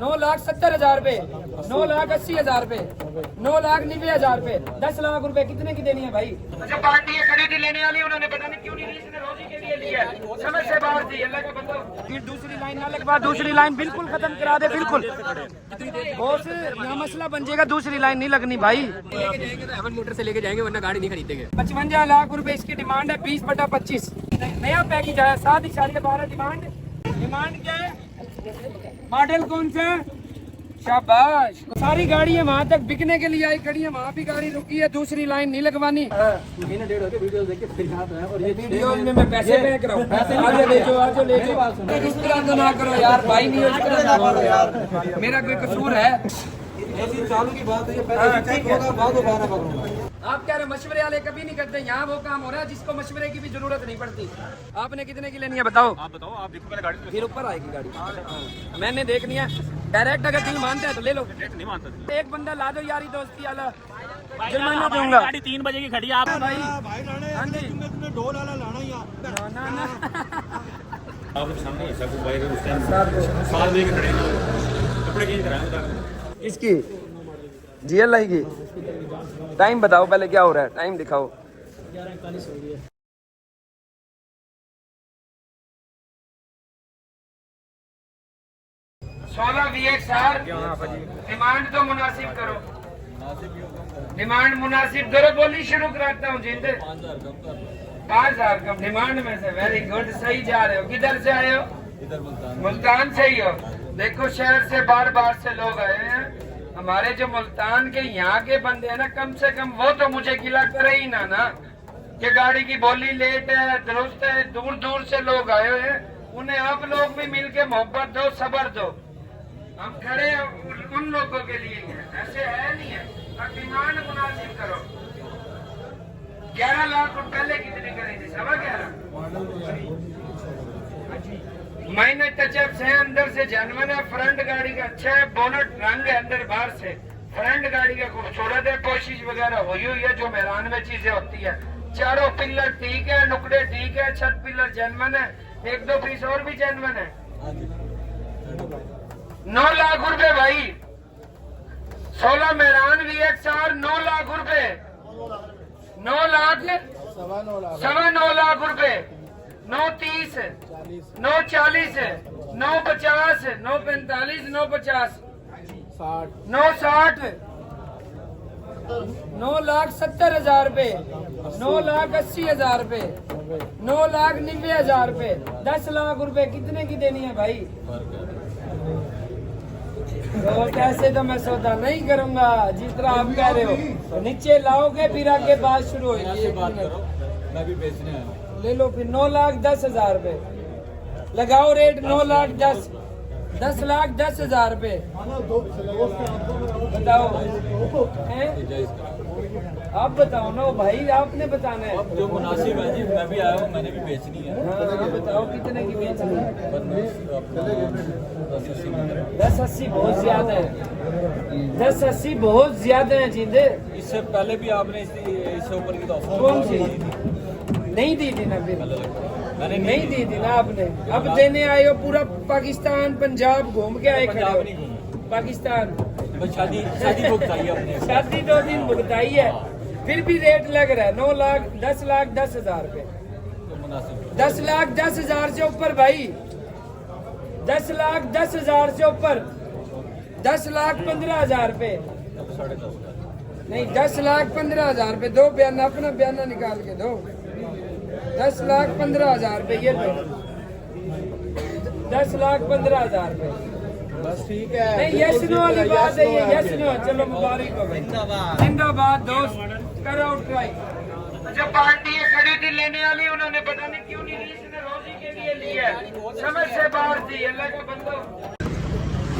9,70,000 रुपए, 9,80,000 रुपए, 9,90,000 रुपए, 10 लाख रुपए कितने की देनी है भाई? अच्छा पार्टी है खरीदी लेने वाली, उन्होंने पता नहीं क्यों नहीं ली, इसने रोजी के लिए लिया, समझ से बाहर थी। अल्लाह का बंदा फिर दूसरी लाइन ना लगवा, दूसरी लाइन बिल्कुल खत्म करा दे, बिल्कुल बॉस यहाँ मसला बन जाएगा, दूसरी लाइन नहीं लगनी भाई। हेवन मोटर से लेके जाएंगे वरना गाड़ी नहीं खरीदेंगे। 55 लाख रुपए इसकी डिमांड है, 20/25 नया पैकेज आया, 7.12 डिमांड क्या है? मॉडल कौन सा? शाबाश। सारी गाड़ी है वहाँ तक बिकने के लिए आई खड़ी है, वहाँ भी गाड़ी रुकी है, दूसरी लाइन नहीं लगवानी। महीना डेढ़ हो गया वीडियो देख के फिर यहाँ पे और ये वीडियो में मैं पैसे फेंक रहा हूँ, आगे ले जाओ, आगे ले जाओ। इस तरह तो ना करो यार भाई, नहीं इस तरह ना करो यार, मेरा कोई कसूर है? ऐसी चालू की बात है, ये पहले चेक होगा बाद दोबारा पकड़ूंगा। आप कह रहे मशवरे वाले कभी नहीं करते, यहाँ वो काम हो रहा है जिसको मशवरे की भी जरूरत नहीं पड़ती। आपने कितने की लेनी है बताओ? आप बताओ, आप देखो पहले गाड़ी फिर ऊपर आएगी गाड़ी, मैंने देखनी है डायरेक्ट। अगर दिल मानते हैं तो ले लो, नहीं मानता। एक बंदा ला दो यारी दोस्ती वाला, जुर्माना दूंगा। गाड़ी 3 बजे की खड़ी है आप भाई हाँ जी ढोल वाला लाना ही ना आपके सामने सब भाई उस टाइम साल लेके खड़े कपड़े चेंज कराएंगे। इसकी GLI की टाइम बताओ पहले, क्या हो रहा है? टाइम दिखाओ। 11:41 हो गई है। 16 VXR डिमांड तो मुनासिब करो, डिमांड मुनासिब करो, बोली शुरू कराता हूँ जिंदे। 5,000 कम डिमांड में से, वेरी गुड, सही जा रहे हो। किधर से आए हो? मुल्तान से ही हो। देखो शहर से बार बार से लोग आए हैं, हमारे जो मुल्तान के यहाँ के बंदे हैं ना, कम से कम वो तो मुझे गिला करे ही ना कि गाड़ी की बोली लेट है, दुरुस्त है। दूर दूर से लोग आए हुए हैं, उन्हें आप लोग भी मिलके मोहब्बत दो, सब्र दो। हम खड़े उन लोगों के लिए हैं, ऐसे है नहीं है। अब डिमांड मुनासिब करो। 11 लाख रुपए पहले कितनी करी थी? 11.25। मैंने टचअप्स है, अंदर से जानवर है, फ्रंट गाड़ी का अच्छा है, बोनट रंग है अंदर बाहर से, फ्रंट गाड़ी का खूबसूरत है, कोशिश वगैरह हुई है जो मैदान में चीजें होती है। चारों पिलर ठीक है, नुकड़े ठीक है, छत पिलर जेन्युइन है, 1-2 पीस और भी जेन्युइन है। 9 लाख रुपए भाई, 16 मेहरान VXR 9 लाख रुपए, 9 लाख 9.25 लाख रुपए, 9.30, 9.40, 9.50, 9.45, 9.50, 9.60, 9,70,000 रुपए, 9,80,000 रुपए, 9,90,000 रुपए, 10 लाख रुपए कितने की देनी है भाई? तो कैसे तो मैं सौदा नहीं करूंगा जिस तरह आप कह रहे हो, तो नीचे लाओगे फिर आगे बात शुरू होगी। मैं भी बेचने आया हूँ। ले लो फिर 9,10,000 रुपए लगाओ रेट, 9,10,000, 10,10,000 रुपए बताओ हैं? आप बताओ ना भाई, आपने बताना है। जो मुनासिब है जी, मैं भी आया हूँ, मैंने भी बेचनी है। हाँ बताओ कितने की बेचनी है? 10,80 बहुत ज्यादा है, 10,80 बहुत ज्यादा है जींदे। इससे पहले भी आपने इससे ऊपर की तो ऑफर कौन सी नहीं दी थी ना? फिर मैंने नहीं दी थी ना आपने, अब देने आए हो। पूरा पाकिस्तान पंजाब घूम के आए खड़े हो। नहीं घूमा, पाकिस्तान बस शादी भुगताई है अपने। शादी 2 दिन भुगताई है, फिर भी रेट लग रहा है 9,10,10,000 रुपए। तो मुनासिब 10,10,000 से ऊपर भाई, 10,10,000 से ऊपर, 10,15,000 रुपए नहीं, 10,15,000 रुपए दो। बयाना अपना बयाना निकाल के दो। 10,15,000 रुपए ये दो, 10,15,000 रुपए बस ठीक है। नहीं, यस नो वाली बात है ये, यस नो। चलो मुबारक हो भाई, जिंदाबाद दोस्त, करो ट्राई। जो पार्टी है खरीदी लेने वाली, उन्होंने पता नहीं क्यों नहीं ली, इसने रोजी के लिए लिया है, समझ से बाहर थी। अल्लाह का बंदा,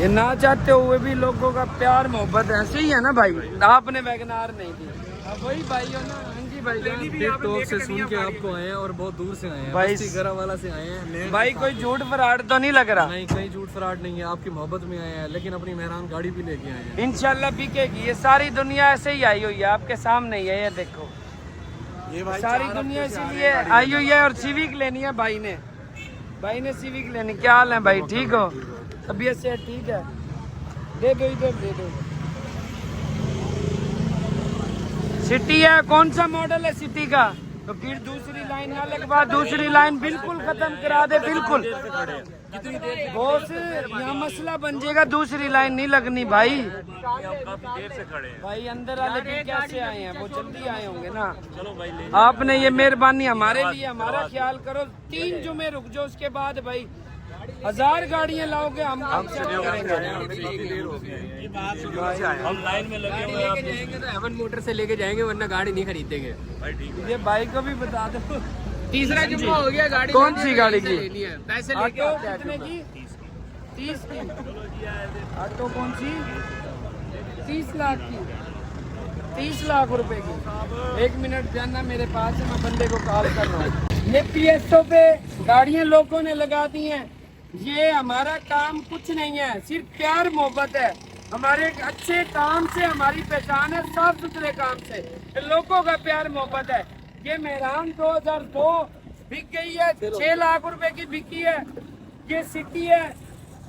ये ना चाहते हुए भी लोगों का प्यार मोहब्बत ऐसे ही है ना भाई। आपने वैगनार नहीं दी, अब वही भाई हो ना। भाई टिकटॉक से सुन के आपको आए हैं और बहुत दूर से आए हैं, भाई गरावाला से आए हैं भाई। कोई झूठ फराड तो नहीं लग रहा? नहीं, कहीं झूठ फराड नहीं है, आपकी मोहब्बत में आए हैं, लेकिन अपनी मेहरान गाड़ी भी लेके आए हैं। इंशाल्लाह बिकेगी। ये सारी दुनिया ऐसे ही आई हुई है, आपके सामने ही है, ये देखो ये भाई सारी दुनिया इसीलिए आई हुई है। और सिविक लेनी है भाई ने सिविक लेनी। क्या हाल है भाई, ठीक हो? तबीयत से ठीक है? दे दो इधर, दे दो। सिटी है, कौन सा मॉडल है सिटी का? तो फिर दूसरी लाइन आने के बाद दूसरी लाइन बिल्कुल खत्म करा दे, बिल्कुल। बॉस यहाँ मसला बन जाएगा, दूसरी लाइन नहीं लगनी भाई। देर से खड़े हैं भाई अंदर वाले भी कैसे आए हैं? वो जल्दी आए होंगे ना। चलो भाई, आपने ये मेहरबानी हमारे लिए, हमारा ख्याल करो। 3 जुमे रुक जाओ, उसके बाद भाई 1000 गाड़ियाँ लाओगे हम करेंगे। हम लाइन में लगे हुए हैं। जाएंगे तो हेवन मोटर से लेके जाएंगे, वरना गाड़ी नहीं खरीदेंगे। भाई ठीक है। ये भाई को भी बता दो। तीसरा जुम्मा हो गया, गाड़ी कौन सी गाड़ी की? लेनी है, पैसे लेके ऑटो आते हैं कितने की? 30 की। ऑटो कौन सी? 30 लाख की। 30 लाख रुपए की। 1 मिनट जानना मेरे पास है, मैं बंदे को कॉल कर रहा हूँ। ये PSO पे गाड़ियाँ लोगों ने लगा दी हैं। ये हमारा काम कुछ नहीं है, सिर्फ प्यार मोहब्बत है। हमारे अच्छे काम से हमारी पहचान है, साफ सुथरे काम से लोगों का प्यार मोहब्बत है। ये मेहरान 2002 बिक गई है, 6 लाख रुपए की बिकी है। ये सिटी है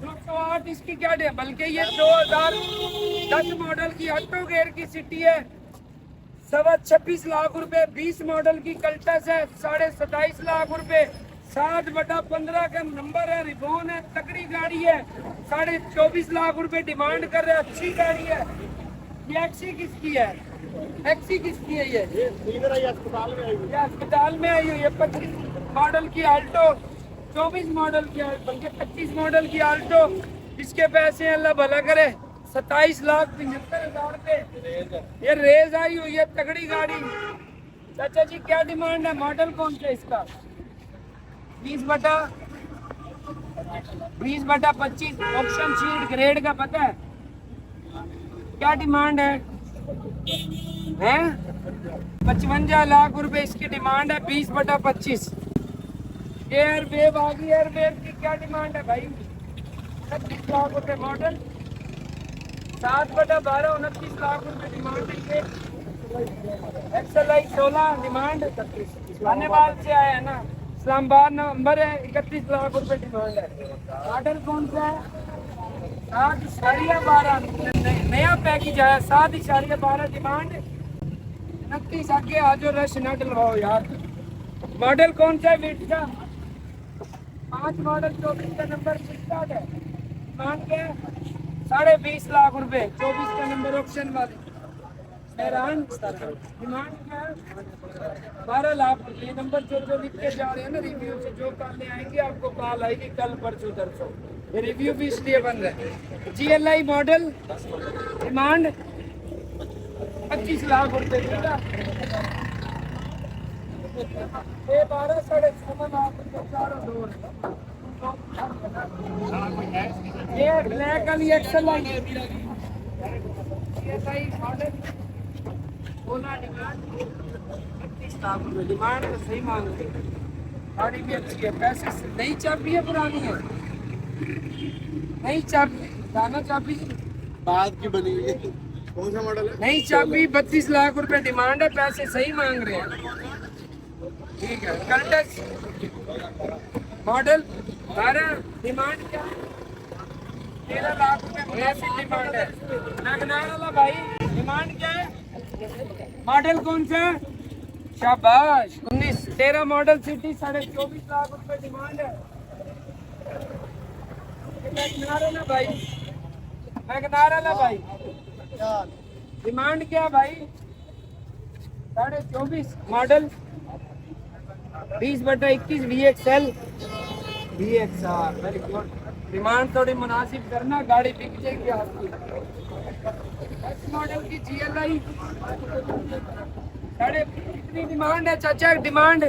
208, इसकी क्या डे, बल्कि ये 2010 मॉडल की ऑटो गेयर की सिटी है, 26 लाख रुपए। 20 मॉडल की कल्टस है, 27.5 लाख रुपए। 7/15 का नंबर है, रिबोन है, तकड़ी गाड़ी है। 24.5 लाख रुपए डिमांड कर रहे हैं, अच्छी गाड़ी है। ये एक्सी किसकी है? एक्सी किसकी है? ये अस्पताल में आई हुई है। 25 मॉडल की आल्टो, 24 मॉडल की, बल्कि 25 मॉडल की आल्टो। इसके पैसे अल्लाह भला करे, 27,75,000 रुपए। ये रेज आई हुई है, तगड़ी गाड़ी। चाचा जी क्या डिमांड है? मॉडल कौन सा इसका? 20/25 ऑप्शन शीट ग्रेड का, पता है क्या डिमांड है? 55 लाख रुपए इसकी डिमांड है। 20/25 एयर वेव आ गई। एयर वेव की क्या डिमांड है भाई? 25 लाख रुपए मॉडल। 7/12 29 लाख रुपए डिमांड है। XLI 16 demand. धन्यवाद से आया है ना, इस्लामाबाद नंबर है। 31 लाख रुपए डिमांड है। मॉडल कौन सा है? 7.12 नया पैकेज आया, 7.12 डिमांड। 29 आगे आज रश न डलवाओ यार। मॉडल कौन सा है? वेट का 5 मॉडल 24 का नंबर स्टार्ट है। डिमांड क्या है? 20.5 लाख रुपए। 24 का नंबर ऑप्शन वाली हैरान। डिमांड क्या है? 12 लाख। ये नंबर जो लिख के जा रहे हैं ना रिव्यू से, जो करने आएंगे आपको कॉल आएगी कल परसों तरसों। ये रिव्यू भी इसलिए बन रहा है। GLI मॉडल, डिमांड 25 लाख रुपए। 12 साढ़े 6 लाख रुपए चारों डोर। ये ब्लैक वाली XLI मॉडल, ओला डिमांड 25 लाख रुपए। डिमांड तो सही मांग रहे, गाड़ी भी अच्छी है। पैसे नई चाबी है पुरानी है? नई चाबी, दाना चाबी बाद की बनी हुई है। कौन सा मॉडल है? नई चाबी। 32 लाख रुपए डिमांड है, पैसे सही मांग रहे हैं। ठीक है। कल्टस मॉडल 12, डिमांड क्या? 13 लाख रुपए मुनासिब डिमांड है। नगनार वाला भाई, डिमांड क्या है? मॉडल कौन सा? शाबाश। 13 मॉडल सिटी, 24.5 लाख रुपए डिमांड है। मैगनार वाला भाई, मैगनार वाला भाई, डिमांड क्या भाई? 24.5 model, 20/21 VXL VXR। Very good. Demand थोड़ी मुनासिब करना, गाड़ी बिक जाएगी आपकी। इस मॉडल की GLI कितनी डिमांड है चाचा? डिमांड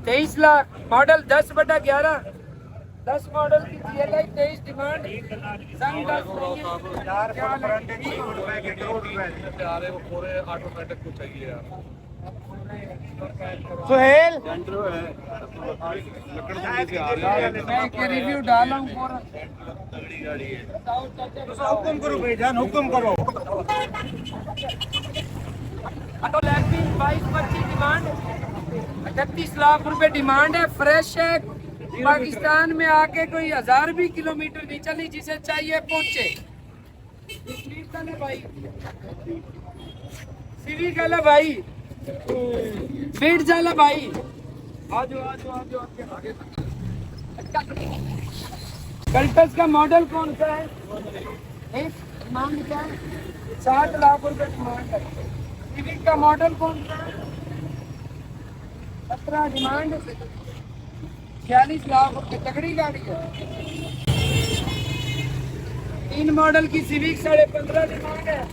23 लाख। मॉडल 10/11, 10 मॉडल की GLI 23 डिमांड। संग 10 पूरे ऑटोमेटिक को चाहिए यार। सुहेल मैं रिव्यू डाला हूँ पूरा। हुक्म करो भाईजान, हुक्म करो। Auto lapping 22/25 demand. 31 लाख रुपए डिमांड है। फ्रेश है, पाकिस्तान में आके कोई 1000 भी किलोमीटर नहीं चली, जिसे चाहिए पहुंचे। भाई सीवी का भाई फीट जाला भाई, आजो आजो आजो आगे। कल्टस का मॉडल कौन सा है? डिमांड क्या है? 60 लाख रुपए डिमांड है। सिविक का मॉडल कौन सा है? 17 डिमांड, 46 लाख रुपए। तगड़ी गाड़ी है। 3 मॉडल की सिविक 15.5 डिमांड है।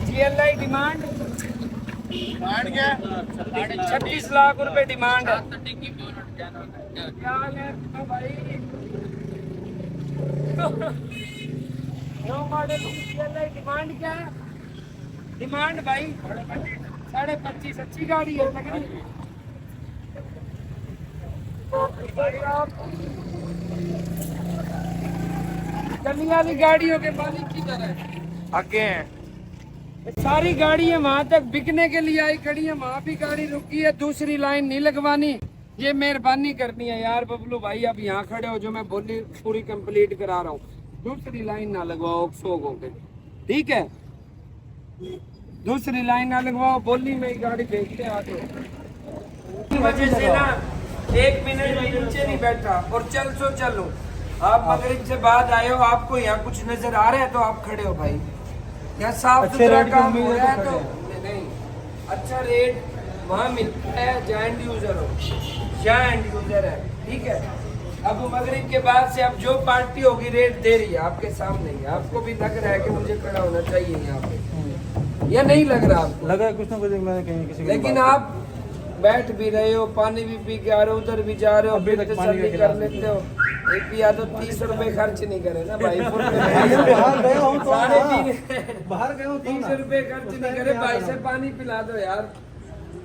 GLI डिमांड 26 लाख रुपए डिमांड है। क्या है भाई? 9 मॉडल की GLI डिमांड क्या है? डिमांड भाई 25.5। अच्छी गाड़ी है, तगड़ी। चलने वाली गाड़ियों के मालिक की तरह आगे हैं। सारी गाड़ी है वहां तक बिकने के लिए आई खड़ी है, वहां भी गाड़ी रुकी है। दूसरी लाइन नहीं लगवानी, ये मेहरबानी करनी है यार बबलू भाई। अब यहाँ खड़े हो, जो मैं बोली पूरी कंप्लीट करा रहा हूँ। दूसरी लाइन ना लगवाओ शोक होके, ठीक है? दूसरी लाइन ना लगवाओ, बोली में गाड़ी देखते आते वजह से ना 1 मिनट भी नीचे नहीं बैठा और चल सो चलो। आप मगरिब से बाद आए हो, आपको यहाँ कुछ नजर आ रहा है तो आप खड़े हो भाई। यहाँ साफ सुथरा काम हो रहा है तो नहीं, अच्छा रेट वहाँ मिलता है जहाँ एंड यूजर हो, जहाँ एंड यूजर है, ठीक है? अब मगरिब के बाद से अब जो पार्टी होगी रेट दे रही है आपके सामने ही। आपको भी लग रहा है कि मुझे खड़ा होना चाहिए यहाँ पे, या नहीं लग रहा आपको? लगा है कुछ ना कुछ मैंने कहीं किसी लेकिन आप बैठ भी रहे हो, पानी भी पी के आ रहे हो, उधर भी जा रहे हो, अभी तक पानी तसल्ली कर लेते हो। एक भी आदत 30 रुपए खर्च नहीं करे ना भाई। बाहर गया हूँ तो साढ़े ना। 3 बाहर गया हूँ तो 30 रुपए खर्च नहीं करे भाई से पानी पिला दो यार।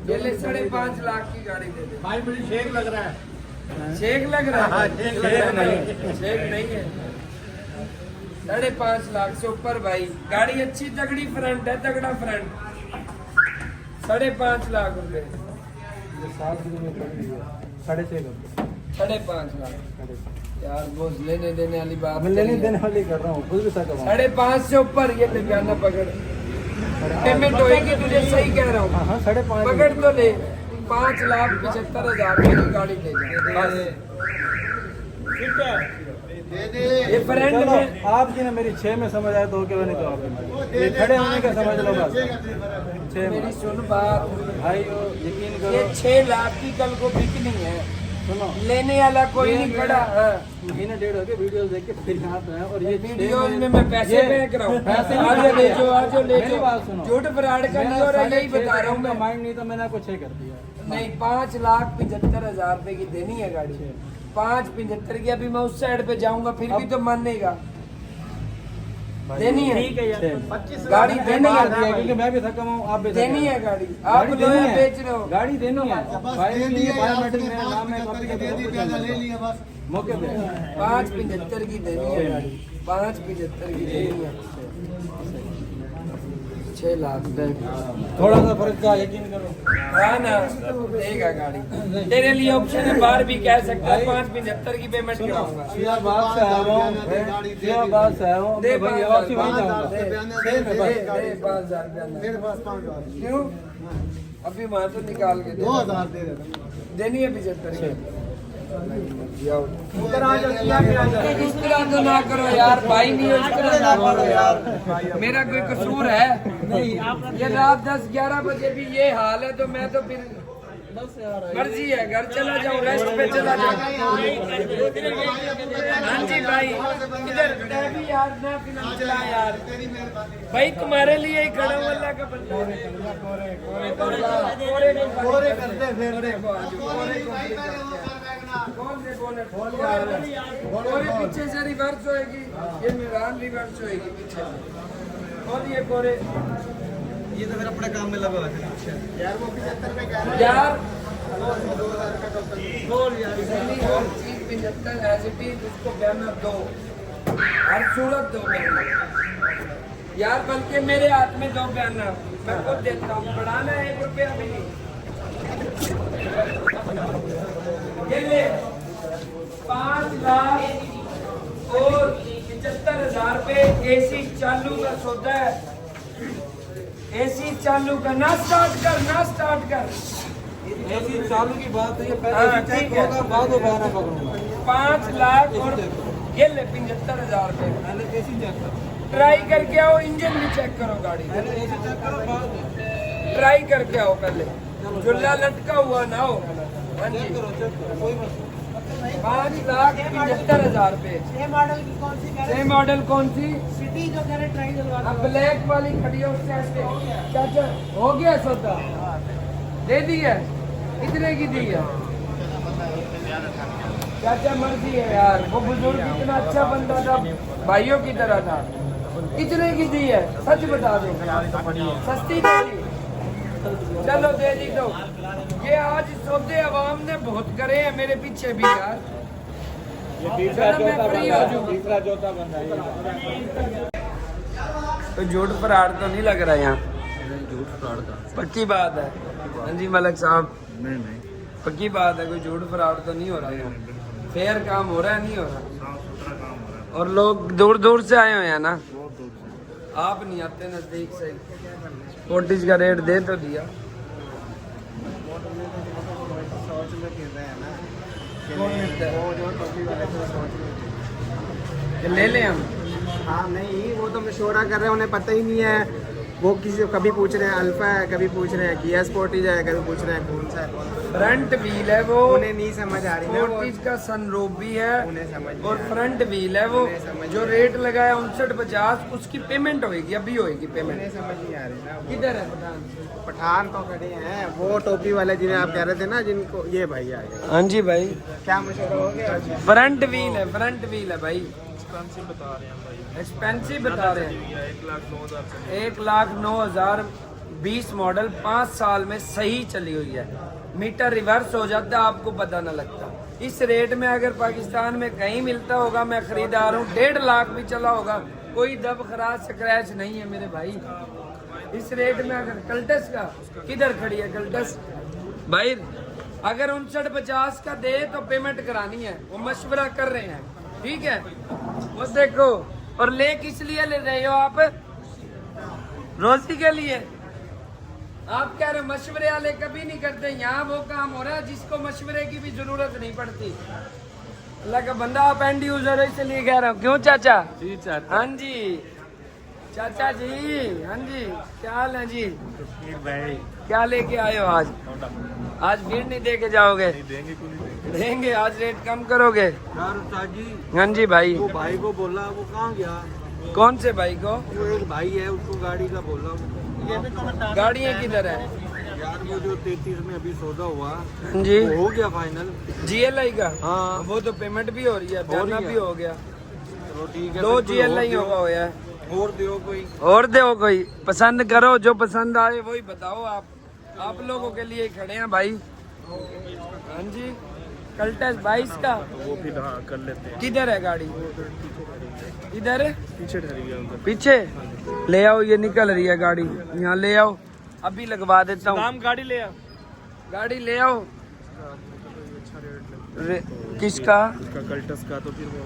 ये ले 5.5 लाख की गाड़ी दे दे भाई, मुझे शेक लग रहा है। शेक लग रहा है? शेक नहीं, शेक नहीं है। 5.5 लाख से ऊपर भाई गाड़ी अच्छी तगड़ी फ्रंट है, तगड़ा फ्रंट। 5.5 लाख रुपए, 5.5 लाख यार। बोझ लेने देने वाली बात, मैं लेने देने वाली कर रहा हूँ, खुद भी सकता हूँ। 5.5 से ऊपर ये ले जाना, पकड़ पेमेंट होएगी तुझे, सही कह रहा हूँ। हाँ, 5.5 पकड़ तो ले। 5,75,000 की गाड़ी ले जा। ये फ्रेंड में आपकी ना मेरी 6 में समझ आए तो क्या, नहीं तो आप ये खड़े होने का समझ लो बस। 6 मेरी सुन बात भाई, यकीन ये करो। 6 लाख की कल को बिकनी है, सुनो, लेने वाला कोई नहीं खड़ा। महीने डेढ़ हो गए वीडियोस देख के फिर यहाँ पे हैं, और ये वीडियोस में मैं पैसे फेंक रहा हूँ। पैसे आज ले जाओ, आज ले मेरी जाओ। बात सुनो, झूठ फ्रॉड का नहीं हो रहा, यही बता रहा हूँ मैं। माइंड नहीं तो मैंने आपको 6 कर दिया। नहीं, 5,75,000 रुपए की देनी है गाड़ी। 5.75 की। अभी मैं उस साइड पे जाऊंगा फिर भी तो मानेगा। देनी है, ठीक है यार, गाड़ी देनी है, क्योंकि मैं भी थका हूँ, आप भी थके देनी हैं। है गाड़ी। आप लोग बेच रहे हो, गाड़ी देनी है। फाइल के लिए बायोमेट्रिक मेरा नाम है, कॉपी का मौके पे 5.75 की देनी है गाड़ी। 5.75 की देनी है। 6 लाख थोड़ा सा फर्क का यकीन करो। हाँ ना, देगा गाड़ी। तेरे लिए ऑप्शन है, बाहर भी कह सकता है 5.75 की पेमेंट कराऊंगा। बात से आया हूँ, बात से आया हूँ, दे भाई 5,000 आपकी वहीं जाऊँगा। दे 5,000 क्यों? अभी वहाँ तो निकाल के 2,000 दे देनी है 75 इधर आ जाओ, इस तरह तो ना करो यार, भाई नहीं हो, इस तरह ना करो यार। मेरा कोई कसूर है? नहीं। ये रात 10-11 बजे भी ये हाल है तो मैं तो फिर मर्जी है, घर चला जाऊँ, रेस्ट पे चला जाऊँ। हाँ जी भाई, इधर मैं भी यार ना फिल्म चला यार भाई, तुम्हारे लिए ही खड़ा हूँ। अल्लाह का बंदा गोरे करते फिर देखो कौन से गोरे पीछे से रिवर्स होएगी, ये मिरान रिवर्स होएगी पीछे से। और ये गोरे, ये तो फिर अपने काम में लगा है यार। वो 75 में कह रहा यार बोल यार। चीज 75 ऐसे भी उसको बैनर दो, हर सूरत दो बैनर यार। बल्कि मेरे हाथ में दो बैनर, मैं खुद देता हूँ। बढ़ाना 1 रुपया भी नहीं, ये ले 5,75,000 रुपए एसी चालू का सौदा है। एसी चालू का ना स्टार्ट कर। ऐसी चालू की बात है, ये हाँ, पहले ठीक चेक है। होगा, बाद में बयाना पकड़ूंगा। 5 लाख और ये ले 75,000 रुपए। पहले एसी चेक करो, ट्राई करके आओ, इंजन भी चेक करो गाड़ी का। पहले एसी चेक करो, बाद में ट्राई करके आओ पहले, झुल्ला लटका हुआ ना हो। हाँ जी, चेक करो, कोई मत। 5,75,000 रुपए। ये मॉडल की कौन सी कह रहे सेम मॉडल कौन सी? सिटी जो कह रहे ट्राई दिलवा अब ब्लैक वाली खड़ी है उससे ऐसे। चाचा हो गया सौदा? दे दी है? कितने की दी है? चाचा मर्जी है यार, वो बुजुर्ग इतना अच्छा बंदा था, भाइयों की तरह था। कितने की दी है? सच बता दो। सस्ती दे दी? चलो दे दी। तो ये आज सौदे अवाम ने बहुत करे हैं, मेरे पीछे भी यार। चलो मैं फ्री हो जाऊंगा। तीसरा चौथा बंदा है। तो झूठ फराड तो नहीं लग रहा यहाँ? पक्की बात है। हाँ जी मलक साहब, नहीं पक्की बात है, कोई झूठ फराड तो नहीं हो रहा यहाँ? फेयर काम हो रहा है, नहीं हो रहा? और लोग दूर दूर से आए हुए हैं ना, आप नहीं आते नजदीक से। फोर्टिज का रेट दे तो दिया। सोच में फिर रहे हैं ना कौन मिलता है? वो जो टोपी वाले थे सोच में। कि ले लें हम? हाँ नहीं, वो तो मशवरा कर रहे हैं, उन्हें पता ही नहीं है। वो किसी कभी पूछ रहे हैं अल्फा है, कभी पूछ रहे हैं किया स्पोर्टिज है, कभी पूछ रहे हैं कौन सा है कौन सा। फ्रंट व्हील है वो, उन्हें नहीं समझ आ रही ना वो। फोर्टिज का सनरूफ भी है उन्हें समझ नहीं और आ रही। फ्रंट व्हील है वो। उन्हें समझ जो नहीं रेट लगाया 59,50, उसकी पेमेंट होगी, अभी होगी उन्हें पेमेंट। समझ नहीं आ रही ना वो। किधर है पठान? पठान तो खड़े हैं, वो टोपी वाले जिन्हें आप कह रहे थे ना, जिनको ये भाई आए। हाँ जी भाई, क्या मशवरा हो गया? फ्रंट व्हील है, फ्रंट व्हील है भाई। एक्सपेंसिव बता रहे हैं। 1,09,000 20 मॉडल 5 साल में सही चली हुई है। मीटर रिवर्स हो जाता, आपको पता न लगता। इस रेट में अगर पाकिस्तान में कहीं मिलता होगा, मैं खरीदार हूँ, 1.5 लाख भी चला होगा, कोई दब खराज स्क्रैच नहीं है मेरे भाई। इस रेट में अगर कल्टस का, किधर खड़ी है कल्टस भाई? अगर 59,50 का दे तो पेमेंट करानी है, वो मशवरा कर रहे हैं, ठीक है? वो देखो, और ले किस लिए ले रहे हो आप? रोजी के लिए? आप कह रहे हो मशवरे वाले कभी नहीं करते। यहाँ वो काम हो रहा है जिसको मशवरे की भी जरूरत नहीं पड़ती। अल्लाह का बंदा, आप एंड यूजर है इसलिए कह रहा हूँ। क्यों चाचा? जी चाचा। हाँ जी चाचा जी, हाँ जी, क्या हाल है जी? क्या लेके आए हो आज? आज भीड़ नहीं दे के जाओगे? देंगे। आज रेट कम करोगे? यार जी, हाँ जी भाई। वो भाई को बोला, वो कहाँ गया? कौन से भाई को? वो एक भाई है, उसको गाड़ी का बोला। गाड़ियाँ किधर है? यार वो जो 33 में अभी सौदा हुआ, हाँ जी, वो हो गया फाइनल। GLI का? हाँ। वो तो पेमेंट भी हो रही है, जाना भी हो गया। तो ठीक है, 2 फिर कोई GLI और होगा होया है। दियो, और दियो कोई। और दो कोई, पसंद करो, जो पसंद आए वही बताओ। आप लोगों के लिए खड़े हैं भाई। हाँ जी, कल्टस 22 का वो फिर हाँ कर लेते हैं। किधर है गाड़ी? इधर है, पीछे ठहरी है उधर। पीछे ले आओ, ये निकल रही है गाड़ी, यहाँ ले आओ, अभी लगवा देता हूँ। गाड़ी ले आ। गाड़ी ले आओ। किसका? उसका कल्टस का, तो फिर वो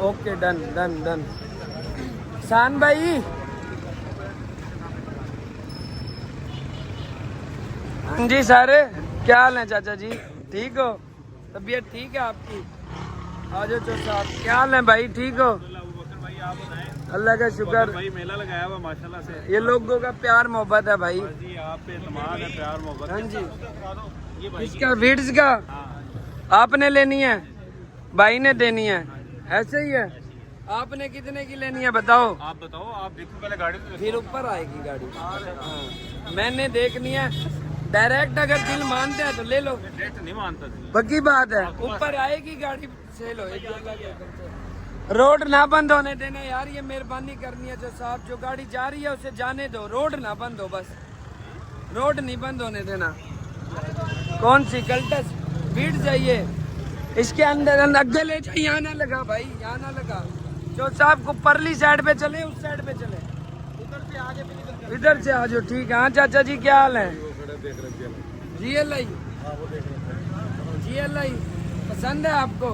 ओके, डन डन डन। शान भाई, हाँ जी सर, क्या हाल है चाचा जी? ठीक हो? तबीयत ठीक है आपकी? आज साहब, क्या हाल है भाई? ठीक हो? अल्लाह का शुक्र। भाई मेला लगाया हुआ माशाल्लाह से। ये लोगों का प्यार मोहब्बत है भाई। जी आप पे एतमाद है, प्यार मोहब्बत। हाँ जी, इसका वीड्स का आपने लेनी है, भाई ने देनी है, ऐसे ही है। आपने कितने की लेनी है बताओ? आप बताओ, आप देखो पहले गाड़ी तो फिर ऊपर आएगी गाड़ी। हाँ, मैंने देखनी है। डायरेक्ट अगर दिल मानते हैं तो ले लो, नहीं मानता। पक्की बात है। ऊपर आएगी गाड़ी, सेल होएगी। रोड ना बंद होने देना यार, ये मेहरबानी करनी है जो साहब, जो गाड़ी जा रही है उसे जाने दो, रोड ना बंद हो, बस रोड नहीं बंद होने देना। कौन सी कल्टस बीट जाइए, इसके अंदर अग्गे ले जाइए, यहाँ ना लगा भाई, यहाँ ना लगा। जो साहब को परली साइड पे चले, उस साइड पे चले, इधर से आ जाओ। ठीक है। हाँ चाचा जी, क्या हाल है? GLI GLI पसंद है आपको?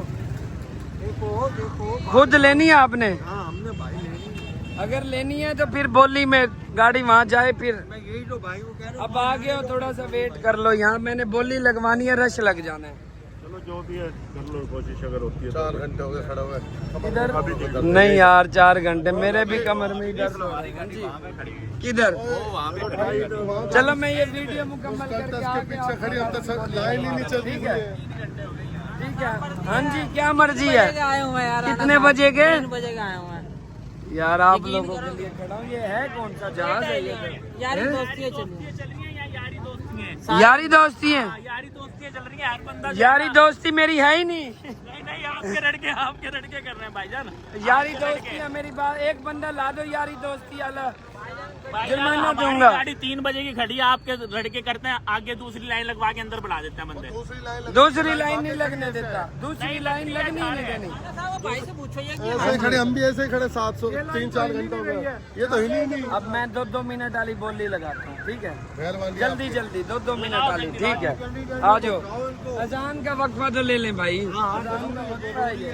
देखो देखो खुद लेनी है आपने? हाँ हमने भाई लेनी। अगर लेनी है तो फिर बोली में गाड़ी वहाँ जाए फिर। मैं यही तो भाई को कह रहा हूँ। अब आ गए हो, थोड़ा सा वेट कर लो, यहाँ मैंने बोली लगवानी है, रश लग जाना है। चलो जो भी है कर लो कोशिश, अगर होती है। 4 घंटे हो गए खड़ा हुआ। किधर? नहीं यार 4 घंटे मेरे भी कमर में ही दर्द हो रहा है। किधर? चलो मैं ये वीडियो मुकम्मल करके आगे खड़ी अब तक लाइन ही नहीं चल रही है। ठीक है। हाँ जी, क्या मर्जी है? आए हुए हैं यार। कितने बजे के? 3 बजे का आए हुए हैं यार आप लोगों के लिए खड़ा हूँ। ये है कौन सा जहाज है ये? यारी दोस्ती है। चलिए यारी दोस्ती है। यारी दोस्ती चल रही है, हर बंदा यारी दोस्ती मेरी है ही नहीं। नहीं आपके लड़के कर रहे हैं भाईजान। यारी दोस्ती है मेरी बात। एक बंदा ला दो यारी दोस्ती वाला, जुर्माना दूंगा। गाड़ी 3 बजे की खड़ी है, आपके लड़के करते हैं आगे दूसरी लाइन लगवा के अंदर बढ़ा देते हैं बंदे। दूसरी लाइन नहीं लगने देता, दूसरी लाइन लगनी ही नहीं देनी। भाई से पूछो ये ऐसे ही खड़े, हम भी ऐसे ही खड़े 3-4 घंटे हो गए। ये तो हिली नहीं। अब मैं 2-2 मिनट वाली बोली लगाता हूँ, ठीक है? मेहरबानी जल्दी जल्दी 2-2 मिनट वाली, ठीक है? आ जाओ। अजान का वक्फा तो ले लें भाई। अजान का वक्फा है ये।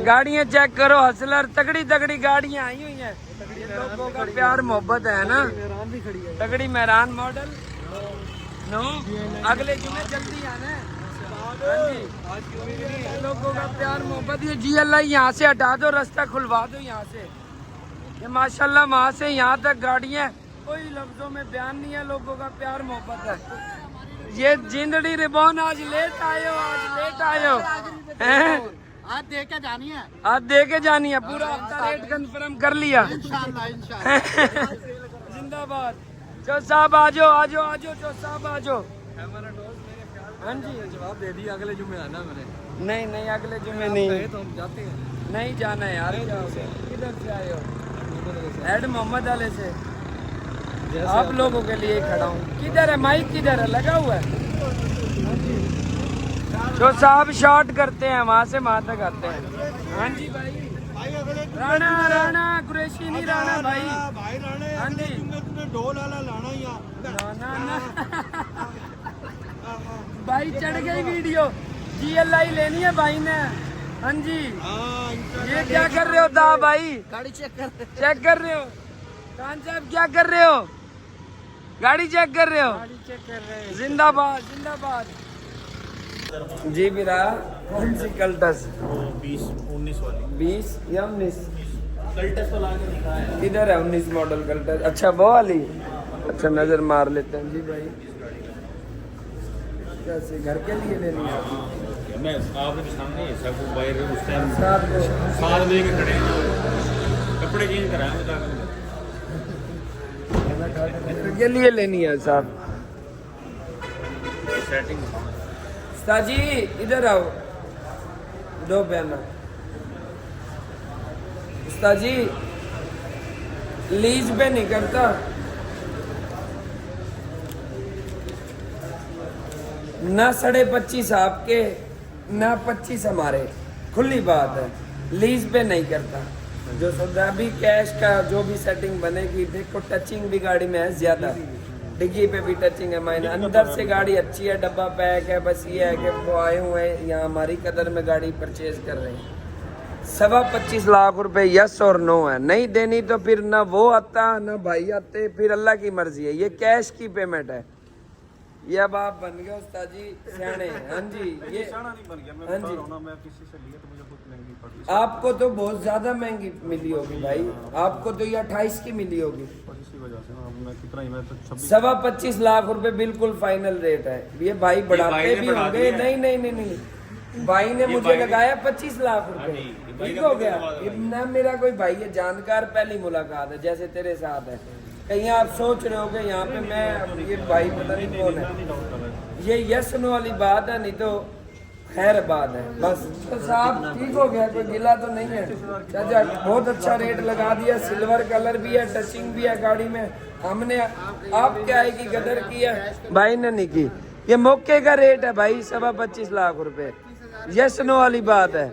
गाड़ियाँ चेक करो, हसलर तगड़ी तगड़ी गाड़ियाँ आई हुई हैं। लोगों का प्यार मोहब्बत है ना। तगड़ी मेहरान मॉडल। नो अगले जुमे जल्दी आना है। हाँ जी। लोगों का प्यार मोहब्बत। ये GLI यहाँ से हटा दो, रास्ता खुलवा दो यहाँ से। ये माशाल्लाह वहाँ से यहाँ तक गाड़ियाँ, कोई लफ्जों में बयान नहीं है। लोगों का प्यार मोहब्बत है। ये जिंदड़ी रिबॉन आज लेट आए हो, आज लेट आए हो हैं? आज देख के जानी है। आज दे के जानी है। पूरा हफ्ता रेट कंफर्म कर लिया। जिंदाबाद। चो साहब आजो आजो आजो, चो साहब आजो। हाँ जी, जवाब दे दिया, अगले जुम्मे आना मैंने। नहीं नहीं अगले जुमे नहीं, तो हम जाते हैं। नहीं जाना है यार। किधर से आए हो? हेड मोहम्मद वाले से। आप लोगों के लिए खड़ा हूँ। किधर है माइक? किधर है? लगा हुआ है। जो साहब शॉर्ट करते हैं वहाँ से वहाँ तक आते हैं। हाँ जी भाई। राणा राणा कुरैशी नहीं राणा भाई। हाँ जी। ढोल वाला लाना ना ना भाई चढ़ गई वीडियो। GLI लेनी है भाई ने। हाँ जी। ये क्या कर रहे हो दा भाई? गाड़ी चेक कर। चेक कर रहे हो? खान साहब क्या कर रहे हो? गाड़ी चेक कर रहे हो? चेक कर रहे हैं। जिंदाबाद जिंदाबाद। जी बिरा कौन सी कल्टस? 20-19 वाली 20 या 19? कल्टस वाला के दिखा है। किधर है 19 मॉडल कल्टस? अच्छा वो वाली। अच्छा नजर मार लेते हैं जी भाई। कैसे घर के लिए लेनी है? मैं आपके सामने ही सब बाहर उस टाइम साथ को 7 बजे के खड़े कपड़े चेंज कराए घर के लिए लेनी है साहब। सेटिंग। साजी इधर आओ, दो बयाना। उस्ताजी लीज पे नहीं करता ना 25.5 आपके ना 25 हमारे, खुली बात है। लीज पे नहीं करता। जो सौदा भी कैश का जो भी सेटिंग बनेगी, देखो टचिंग भी गाड़ी में है ज्यादा, डिग्गी पे भी टचिंग है। मैंने अंदर से गाड़ी अच्छी है, डब्बा पैक है। बस ये है कि वो आए हुए हैं यहाँ हमारी कदर में गाड़ी परचेज कर रहे हैं। 25.25 लाख रुपए यस और नो है। नहीं देनी तो फिर ना वो आता ना भाई आते, फिर अल्लाह की मर्जी है। ये कैश की पेमेंट है। ये अब आप बन गए उस्ताद जी सियाने। हाँ जी ये नहीं बन गया। मैं हाँ बता जी। रहा हूँ ना, मैं किसी से लिए तो मुझे बहुत महंगी पड़ी। आपको तो बहुत ज्यादा महंगी मिली होगी भाई। आपको तो ये 28 की मिली होगी। और इसी वजह से ना अब मैं कितना ही, मैं तो 26 25.5 लाख रुपए बिल्कुल फाइनल रेट है। ये भाई बढ़ाते भाई ने भी बढ़ा होंगे। दिया। नहीं नहीं नहीं नहीं, भाई ने मुझे लगाया 25 लाख रुपए। ठीक हो गया। ये ना मेरा कोई भाई है जानकार, पहली मुलाकात है जैसे तेरे साथ है। कहीं आप सोच रहे हो कि यहाँ पे मैं ये भाई पता नहीं कौन है। ये यस नो वाली बात है, नहीं तो खैर बात है बस। तो साहब ठीक हो गया, कोई गिला तो नहीं है। चाचा बहुत अच्छा रेट लगा दिया। सिल्वर कलर भी है, टचिंग भी है गाड़ी में। हमने आप क्या है कि कदर की है, भाई ने नहीं की। ये मौके का रेट है भाई 25.5 लाख रुपए। यस नो वाली बात है।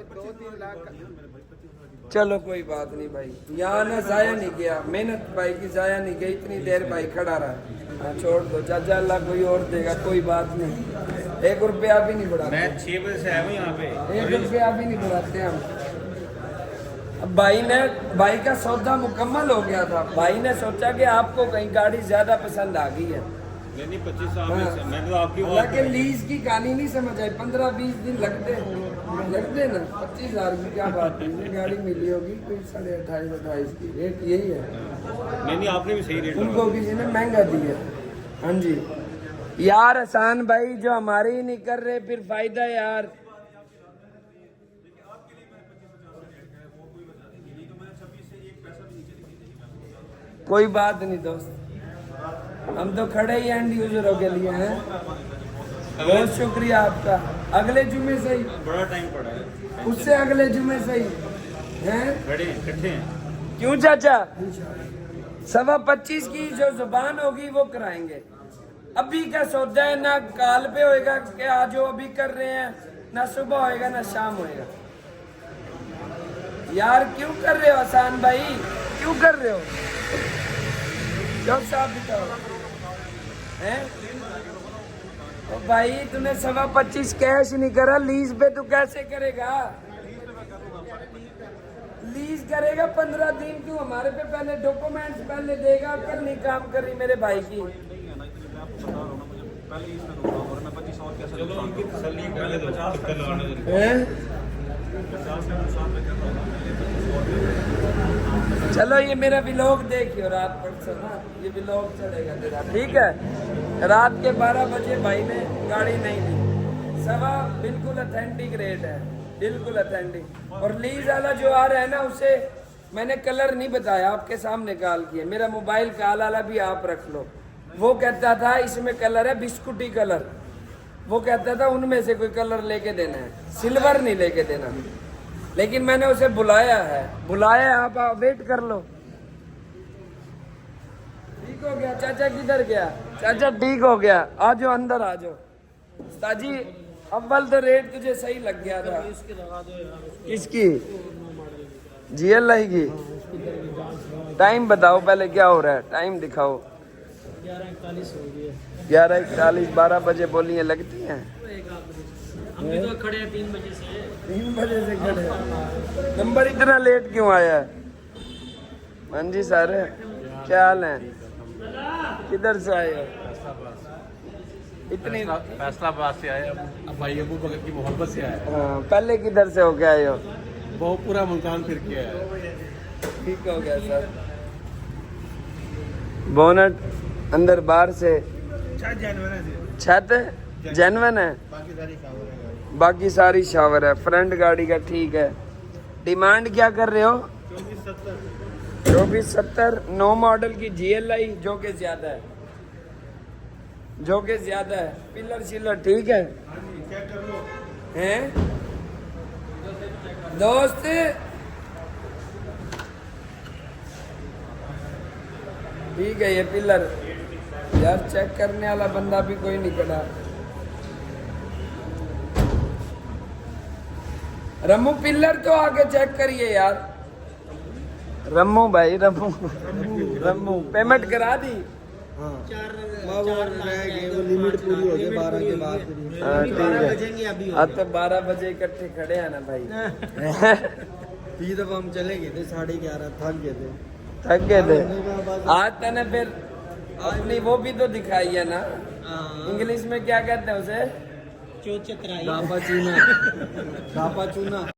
चलो कोई बात नहीं भाई, यहाँ ना जाया नहीं गया, मेहनत भाई की जाया नहीं गई। इतनी देर भाई खड़ा रहा। हाँ छोड़ दो चाचा, अल्लाह कोई और देगा, कोई बात नहीं। 1 रुपया भी नहीं बढ़ाते, मैं 6 बजे से आया हूँ यहाँ पे। 1 रुपया भी नहीं बढ़ाते हम। अब भाई का सौदा मुकम्मल हो गया था। भाई ने सोचा कि आपको कहीं गाड़ी ज्यादा पसंद आ गई है। नहीं 25 आपने, मैंने तो आपकी बात हालांकि लीज की कहानी नहीं समझ आई, 15-20 दिन लगते ना। 25,000 की क्या बात है, ये गाड़ी मिली होगी कोई 28.5 की, रेट यही है। नहीं आपने भी सही रेट उनको किसी ने महंगा दिया। हाँ जी यार, हसान भाई जो हमारे ही नहीं कर रहे फिर फायदा यार। कोई बात नहीं दोस्त, हम तो खड़े ही एंड यूजरों के लिए हैं। बहुत शुक्रिया आपका। अगले जुमे से ही, बड़ा टाइम पड़ा है, उससे अगले जुमे से ही हैं। खड़े हैं, इकट्ठे हैं। क्यों चाचा? 25.25 की जो जुबान होगी वो कराएंगे। अभी का सौदा है, ना काल पे होएगा कि आज जो अभी कर रहे हैं, ना सुबह होएगा ना शाम होएगा। यार क्यों कर रहे हो हसान भाई, क्यों कर रहे हो? जब साहब बताओ हैं? तो भाई तूने 25.25 कैश नहीं करा, लीज पे तू कैसे करेगा? लीज करेगा 15 दिन, तू हमारे पे पहले डॉक्यूमेंट्स पहले देगा, कल नहीं काम करी मेरे भाई की। चलो उनकी तसल्ली कर ले, 50 रुपये लगाने दो। हैं? चलो ये मेरा व्लॉग देखियो रात परसों ना, ये व्लॉग चलेगा तेरा, ठीक है? रात के 12 बजे भाई ने गाड़ी नहीं दी। सवा बिल्कुल ऑथेंटिक रेट है, बिल्कुल ऑथेंटिक। और लीज वाला जो आ रहा है ना, उसे मैंने कलर नहीं बताया, आपके सामने कॉल किया। मेरा मोबाइल कॉल वाला भी आप रख लो। वो कहता था इसमें कलर है बिस्कुटी कलर, वो कहता था उनमें से कोई कलर लेके देना है, सिल्वर नहीं लेके देना। लेकिन मैंने उसे बुलाया है, आप वेट कर लो। ठीक हो गया चाचा? किधर गया चाचा? ठीक हो गया, आ जाओ अंदर आ जाओ। ताजी अव्वल तो रेट तुझे सही लग गया था। किसकी? GLI की? टाइम बताओ पहले क्या हो रहा है, टाइम दिखाओ। 11:41 हो गई है। 11:41, 12 बजे बोलियां लगती हैं। हम भी तो खड़े हैं 3 बजे से। 3 बजे से खड़े हैं। नंबर इतना लेट क्यों आया है? हाँ जी सर, क्या हाल है? किधर से आए हो? इतनी फैसलाबाद से आए, अब भाई अबू बकर की मोहब्बत से आए। हाँ, पहले किधर से होके आए हो? बहुत पूरा मुल्तान फिर के आए। ठीक हो गया सर। बोनट अंदर बाहर से छत जेन्युइन है, बाकी सारी शावर है। फ्रंट गाड़ी का ठीक है। डिमांड क्या कर रहे हो? 2470 9 मॉडल की GLI, जो कि ज्यादा है, पिलर शिलर ठीक है हैं दोस्त? ठीक है ये पिलर यार, चेक करने वाला बंदा भी कोई नहीं खड़ा। रम्मू पिलर तो आके चेक करिए यार। रम्मू भाई, रम्मू पेमेंट करा दी? वो लिमिट पूरी हो गई 12 के बाद। हाँ ठीक है। अब तो 12 बजे इकट्ठे खड़े हैं ना भाई। ये दफा हम चले गए थे 11:30, थक गए थे। आज तने फिर अपनी वो भी तो दिखाई है ना, इंग्लिश में क्या कहते हैं उसे? चोचक राई। गापा चूना